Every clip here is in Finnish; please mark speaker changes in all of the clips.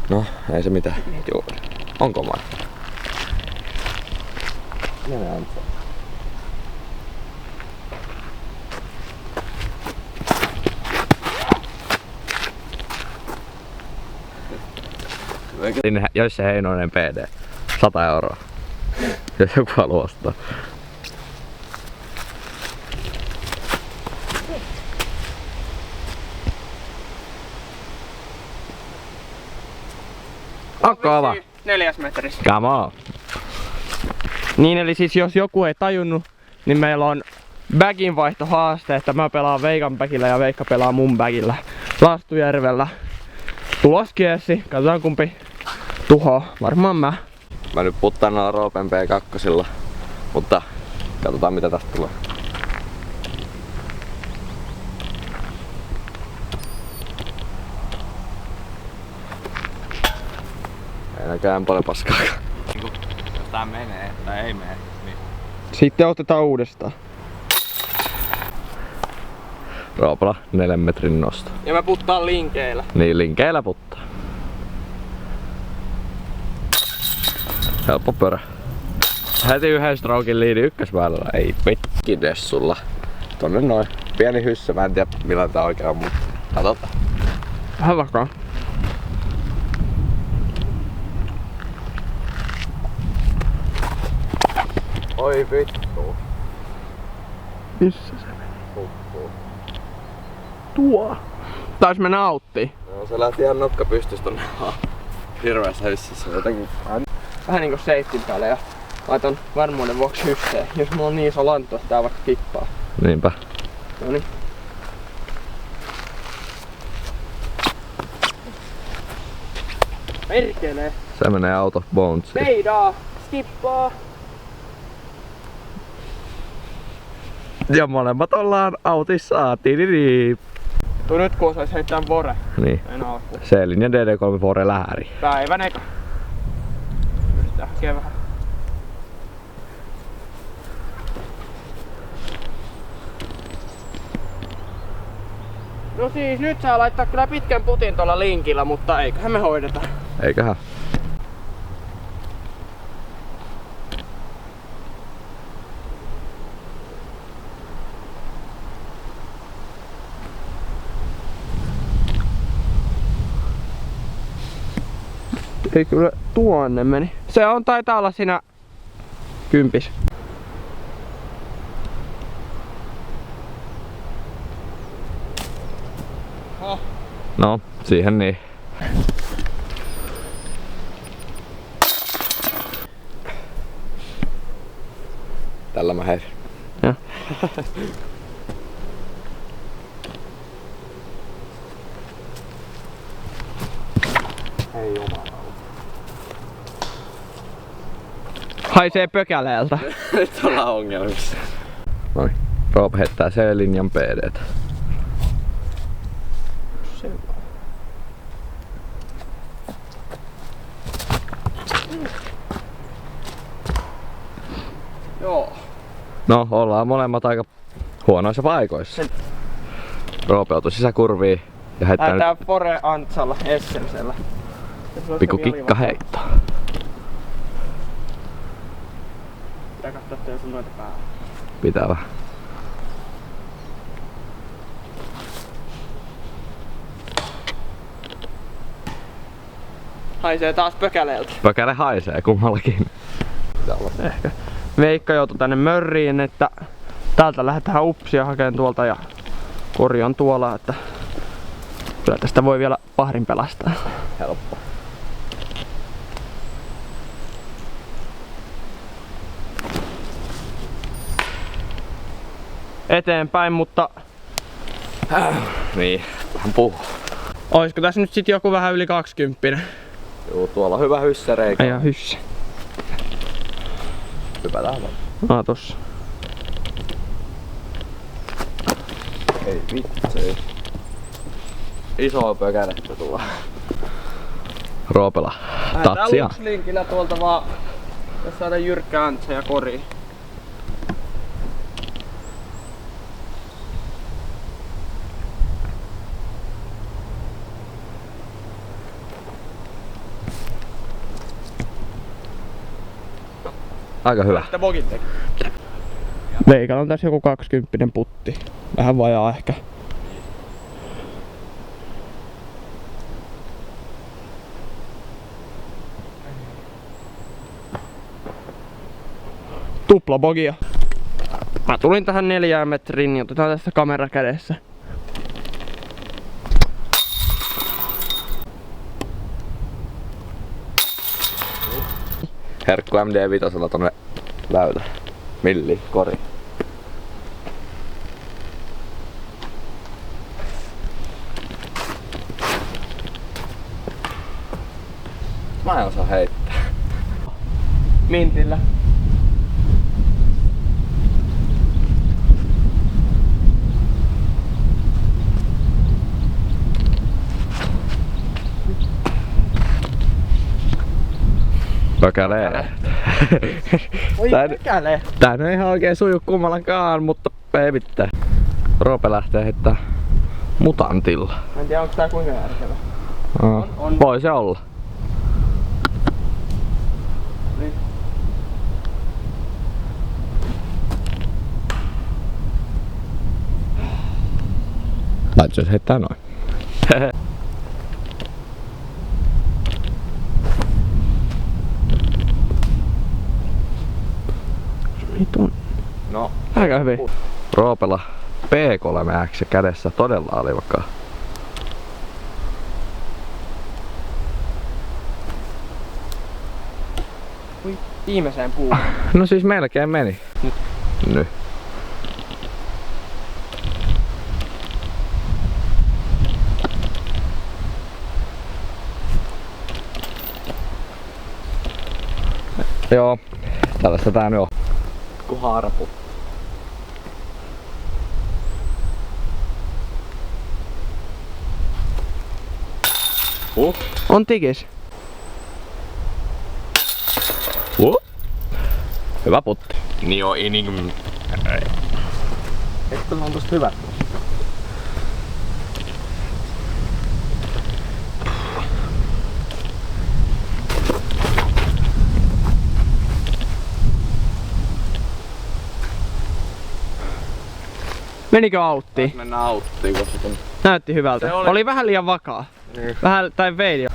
Speaker 1: No, ei se mitään. Joo. Onko mä? Mennään. Jos se Heinonen PD. 100 euroa. Jos joku haluaa ostaa. Akko avaa.
Speaker 2: 4 metrissä.
Speaker 1: Come on.
Speaker 2: Niin eli siis jos joku ei tajunnut, niin meillä on bagin vaihtohaaste, että mä pelaan Veikan bagillä ja Veikka pelaa mun bagillä. Lastujärvellä. Tuloskiessi, katsotaan kumpi tuhoaa. Varmaan mä.
Speaker 1: Mä nyt puttaan noilla Roopen P2, mutta katsotaan mitä tästä tulee. Ei näkään paljon paskaa. Jos tää menee tai ei mene, niin...
Speaker 2: Sitten otetaan uudestaan.
Speaker 1: Roopella 4 metrin nosto.
Speaker 2: Ja mä puttaan linkeillä.
Speaker 1: Niin, linkeillä puttaa. Helppo pörä. Heti yhden strokin liidi ykkösväylällä. Ei pitkides sulla. Tonne noin. Pieni hyssä. Mä en tiedä millä tää oikein on, mutta katsotaan.
Speaker 2: Vähän vakaa.
Speaker 1: Oi vittu.
Speaker 2: Missä se meni? Tuo. Taisi mennä auttiin.
Speaker 1: No, se lähti ihan nokka pystystä tonne hirveässä hyssissä. Jotenkin...
Speaker 2: Vähän niinku seittin päälle ja laitan varmuuden vuoksi hysseen. Jos mulla on niin iso lanttu, että tää vaikka tippaa.
Speaker 1: Niinpä.
Speaker 2: Noniin. Perkelee.
Speaker 1: Se menee out of bounds.
Speaker 2: Peidaa. Skippaa.
Speaker 1: Ja molemmat ollaan autissa. Tididi.
Speaker 2: Tuo nyt kun osais heittää vore.
Speaker 1: Niin.
Speaker 2: En alkuun.
Speaker 1: Selin ja DD3 Fore lähäri.
Speaker 2: Päivän eka. Yritetään hakea vähän. No siis nyt saa laittaa kyllä pitkän putin tuolla linkillä, mutta eiköhän me hoideta.
Speaker 1: Eiköhän.
Speaker 2: Ei kyllä tuonne meni. Se on taitaa olla siinä 10.
Speaker 1: No, siihen niin. Tällä mä heitin.
Speaker 2: Ja.
Speaker 1: Ei jumala.
Speaker 2: Haisee pökäleeltä.
Speaker 1: Nyt ollaan ongelmissa. Noin. Roope heittää C-linjan PD:tä.
Speaker 2: Joo.
Speaker 1: No, ollaan molemmat aika huonoissa paikoissa. Roope joutui sisäkurviin ja heittää nyt
Speaker 2: Tää Fore Antsalla, Essensellä.
Speaker 1: pikku kikka heitto.
Speaker 2: Pitää katsoa, että jos on noita päällä.
Speaker 1: Pitää vähän.
Speaker 2: Haisee taas pökäleeltä.
Speaker 1: Pökäle haisee kummallakin. Pitää olla.
Speaker 2: Ehkä. Veikka joutui tänne mörriin, että täältä lähdetään upsia hakemaan tuolta ja Kori on tuolla, että kyllä tästä voi vielä pahrin pelastaa.
Speaker 1: Helppo.
Speaker 2: Eteenpäin, mutta
Speaker 1: Niin, vähän puhuu.
Speaker 2: oisko tässä nyt sit joku vähän yli 20?
Speaker 1: Juu, tuolla on hyvä hyssäreikä.
Speaker 2: Aja hyssä.
Speaker 1: Hypätään vaan.
Speaker 2: Tossa.
Speaker 1: Ei vitsi. Isoa pökälettä tulla. Roopela. Tatsia.
Speaker 2: Linkillä tuolta vaan, jos saadaan jyrkkä Antsä ja Kori.
Speaker 1: Aika hyvä.
Speaker 2: Sitten bogin teki. Veikalla on tässä joku 20 putti. Vähän vajaa ehkä. Tupla bogia. Mä tulin tähän 4 metriin, niin otetaan tästä kamera kädessä.
Speaker 1: Herkku MD5 tonne väylä. Milli, kori. Mä en osaa heittää.
Speaker 2: Mintillä.
Speaker 1: Pökälee.
Speaker 2: Oi pökälee.
Speaker 1: Tää ei ihan oikein suju kummallakaan, mutta ei mitään. Roope lähtee heittää mutantilla.
Speaker 2: Mä en tiedä onko tää kuinka järkevä. On.
Speaker 1: Voi se olla.
Speaker 2: Niin.
Speaker 1: Laitu jos heittää noin.
Speaker 2: Vitun.
Speaker 1: No.
Speaker 2: Aika hyvin.
Speaker 1: Roopella P3X kädessä todella alivakaa.
Speaker 2: Ui, viimeiseen puuhun.
Speaker 1: No siis melkein meni. Nyt. Joo, tällaista tää nyt on. Ku harpu.
Speaker 2: On tikis.
Speaker 1: Hyvä putti. Nio ining.
Speaker 2: Eikö on tosta hyvä? Menikö auttiin?
Speaker 1: Mennään auttiin, koska kun...
Speaker 2: Näytti hyvältä. Oli vähän liian vakaa.
Speaker 1: Niin.
Speaker 2: Vähän, tai veidi.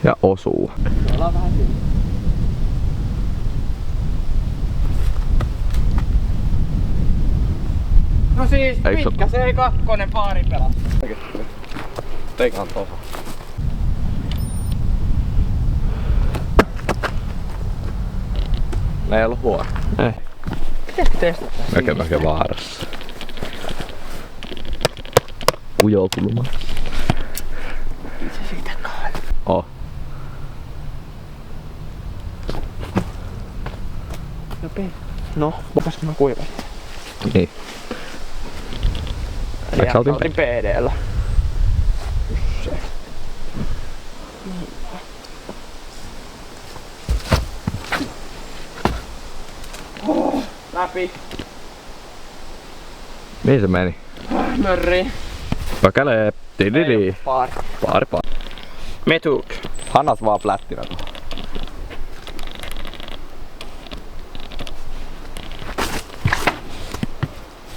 Speaker 1: Ja osuu.
Speaker 2: Ollaan vähän siinä. No siis
Speaker 1: Eikö
Speaker 2: pitkä C2 paari pelaa.
Speaker 1: Teikaan tossa. Ne ei ollut huono.
Speaker 2: Ei. Pitäisikö testata?
Speaker 1: Mökö vaarassa. Ujoo kulma.
Speaker 2: Se siitä kai.
Speaker 1: Oh.
Speaker 2: No, kukas mä kuivasin?
Speaker 1: Niin.
Speaker 2: Eli oltiin PD:llä. Läpi.
Speaker 1: Mihin se meni?
Speaker 2: Mörri.
Speaker 1: Pökälee. Tididi.
Speaker 2: Paari.
Speaker 1: Paari.
Speaker 2: Metuk.
Speaker 1: Hanat vaan flättinä tuohon.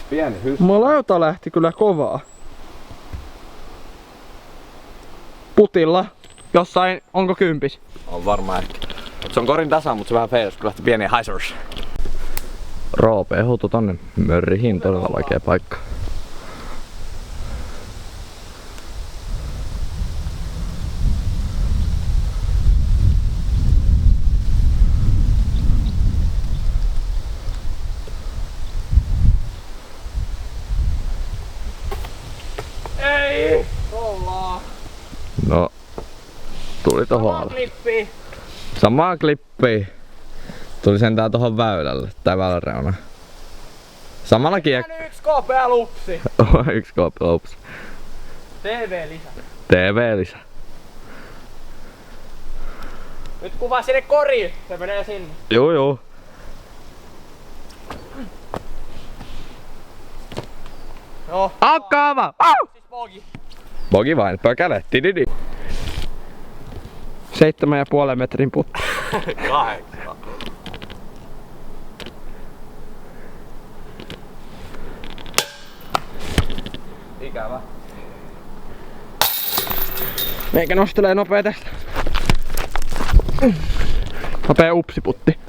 Speaker 1: Pieni hyssy.
Speaker 2: Malauta lähti kyllä kovaa. Putilla. Jossain, onko kympis?
Speaker 1: On varmaan ehkä. Se on korin tasa, mutta se vähän feilas, kun lähti pieniin haisers. Roope ehuttu tonne mörrihin, todella vaikea paikka.
Speaker 2: Ei! Rollaa.
Speaker 1: No, tuli tohon alle.
Speaker 2: Klippi.
Speaker 1: Samaa klippiä. Tuli sentään tohon väylälle, tai väyläreunaan. Samalla
Speaker 2: Yksi kopea lupsi.
Speaker 1: Yksi kopea, ups.
Speaker 2: TV-lisä.
Speaker 1: TV-lisä.
Speaker 2: Nyt kuvaa sinne koriin. Se menee sinne. Joo. Akkaava! Siis bogi.
Speaker 1: Bogi vain, pökäle. Tididi.
Speaker 2: 7,5 metrin putti.
Speaker 1: 8. Ikävä.
Speaker 2: Meikä nostelee nopee tästä. Nopee upsiputti.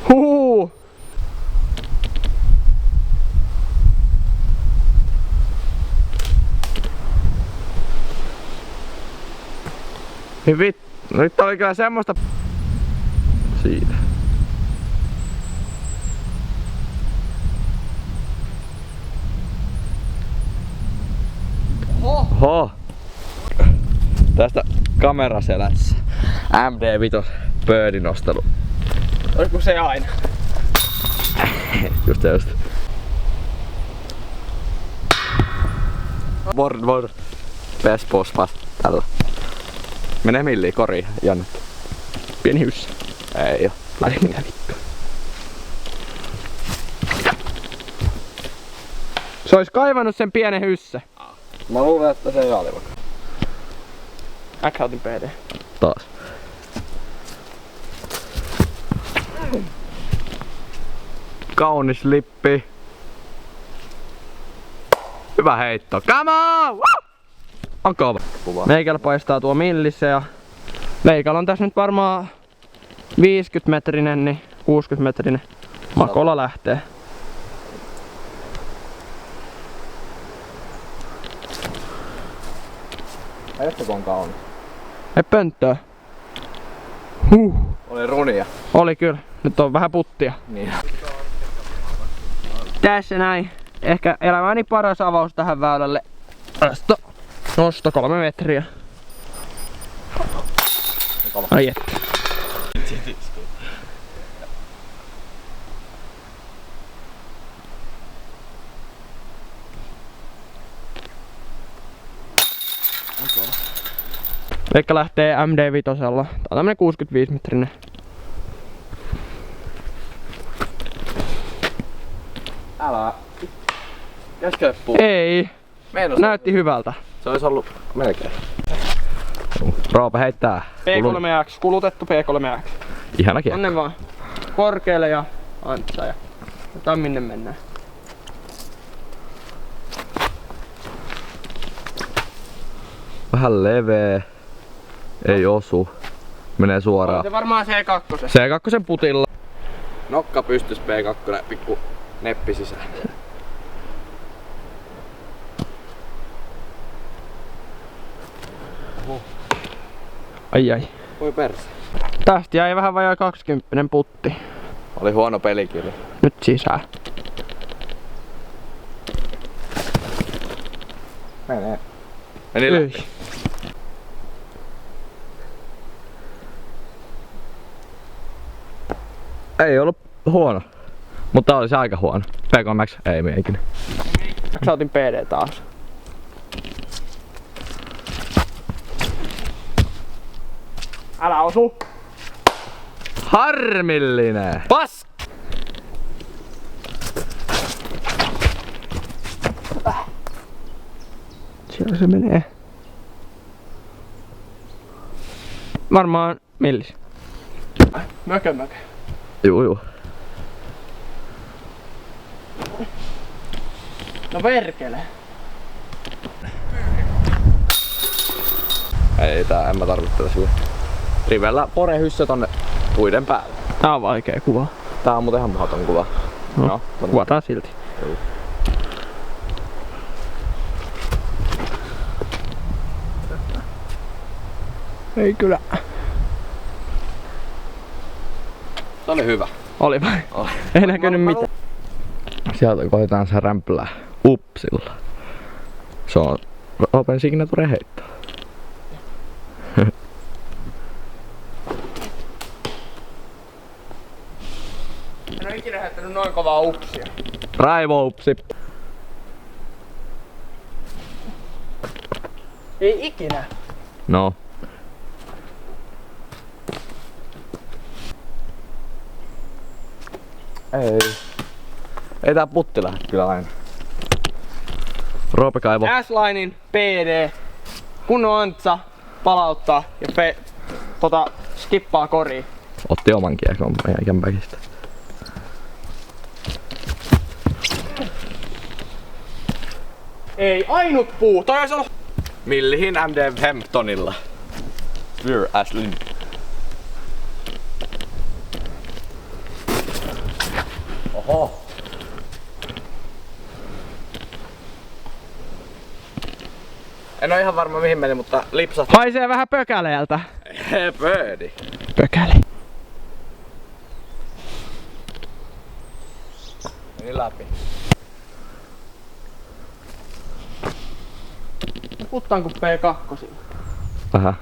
Speaker 2: Huhu. Hyvin. Nyt oli kyllä semmoista siitä.
Speaker 1: Oho. Tästä kameraselässä. MD5 birdinostelu.
Speaker 2: Oliko se aina?
Speaker 1: Just. Board. Pespospas. Tällä. Mene milliin koriin, Janne.
Speaker 2: Pieni hyssä.
Speaker 1: Ei oo.
Speaker 2: Ai mitä vittu. Se ois kaivannut sen pienen hyssä.
Speaker 1: Mä luulen, että se ei ole vaikka.
Speaker 2: Accountin PD.
Speaker 1: Taas. Kaunis lippi. Hyvä heitto. Come on! Woo! On kova.
Speaker 2: Meikällä paistaa tuo millissä ja meikällä on tässä nyt varmaan 50 metrinen, niin 60 metrinen. Makola lähtee.
Speaker 1: Heitto on kaunis.
Speaker 2: Ei pönttöä.
Speaker 1: Oli runia.
Speaker 2: Oli kyllä. Nyt on vähän puttia.
Speaker 1: Niin.
Speaker 2: Tässä näin. Ehkä elämäni paras avaus tähän väylälle. Nosto 3 metriä. Ai että. Veikka lähtee MD5. Tää on tämmönen 65 metrinen.
Speaker 1: Älä. Keskelle puu.
Speaker 2: Ei. Näytti hyvältä.
Speaker 1: Se olisi ollut melkein. Roope heittää.
Speaker 2: P3X, kulutettu P3X.
Speaker 1: Ihana kiekko.
Speaker 2: Onne vaan. Korkealle ja antsa ja katsotaan minne mennään.
Speaker 1: Vähän leveä. Ei osu. Menee suoraan.
Speaker 2: Se varmaan C2.
Speaker 1: C2 putilla. Nokka pystys P2, pikku neppi sisään.
Speaker 2: Ai.
Speaker 1: Voi perse.
Speaker 2: Tästä jäi vähän vajaa 20 putti.
Speaker 1: Oli huono peli kyllä.
Speaker 2: Nyt sisään.
Speaker 1: Meni läpi. Ei ollut huono. Mutta oli se aika huono. P3X ei meikin.
Speaker 2: Sä otin PD taas. Älä osu!
Speaker 1: Harmillinen!
Speaker 2: Pas! Siellä se menee. Varmaan millis. Mökö.
Speaker 1: Juu.
Speaker 2: No perkele.
Speaker 1: Ei en mä tarvitse tätä sille. Rivellä porehyssä tonne puiden päälle.
Speaker 2: Tää on vaikea kuva.
Speaker 1: Tää on muuten ihan mahdoton kuva.
Speaker 2: No, kuvataan silti.
Speaker 1: Juu.
Speaker 2: Ei kyllä.
Speaker 1: Se oli hyvä.
Speaker 2: Oli vai?
Speaker 1: Oli.
Speaker 2: Ei näkynyt mitään.
Speaker 1: Sieltä koitetaan se rämpylää upsilla. Se on open signature heitto.
Speaker 2: En oo ikinä heittänyt noin kovaa upsia.
Speaker 1: Raivo upsi.
Speaker 2: Ei ikinä.
Speaker 1: No. Ei tää putti lähde kyllä aina. Roope kaivo.
Speaker 2: S-Linein PD. Kunnon antsa palauttaa ja skippaa koriin.
Speaker 1: Otti oman kiekon meidän kämpäkistä.
Speaker 2: Ei ainut puu. Toi ois ollut...
Speaker 1: Millihin MD Hamptonilla. Vir Ashlyn. Oho. En oo ihan varma mihin meni, mutta lipsahti.
Speaker 2: Haisee vähän pökäleeltä.
Speaker 1: Pöödi.
Speaker 2: Pökäle.
Speaker 1: Meni läpi.
Speaker 2: Puttaan kuin P2.
Speaker 1: Vähän.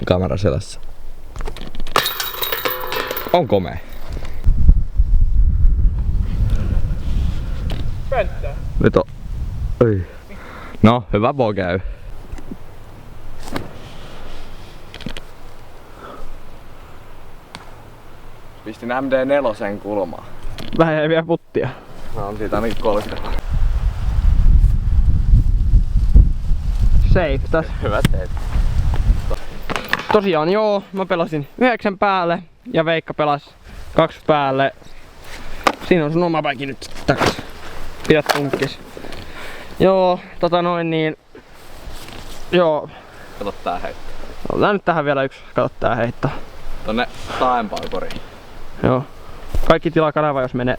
Speaker 1: Kamera selässä. On komea.
Speaker 2: Pönttö.
Speaker 1: Nyt on... Oi. No, hyvä voi käy. Pistin MD4 kulmaan.
Speaker 2: Vähän jäi vielä puttia.
Speaker 1: No on siitä ainakin 30.
Speaker 2: Safe täs.
Speaker 1: Hyvä teet.
Speaker 2: Tosiaan joo, mä pelasin 9 päälle ja Veikka pelasi 2 päälle. Siinä on sun oma päki nyt takas. Pidä tunkkis. Joo, joo.
Speaker 1: Kato tää heitto.
Speaker 2: Otetaan nyt tähän vielä yksi, kato tää heitto.
Speaker 1: Tonne taaempaan koriin.
Speaker 2: Joo. Kaikki tilaa kanava, jos menee.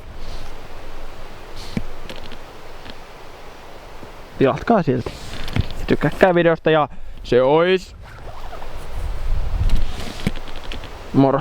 Speaker 2: Tilatkaa silti. Tykkääkää videosta ja se ois. Moro.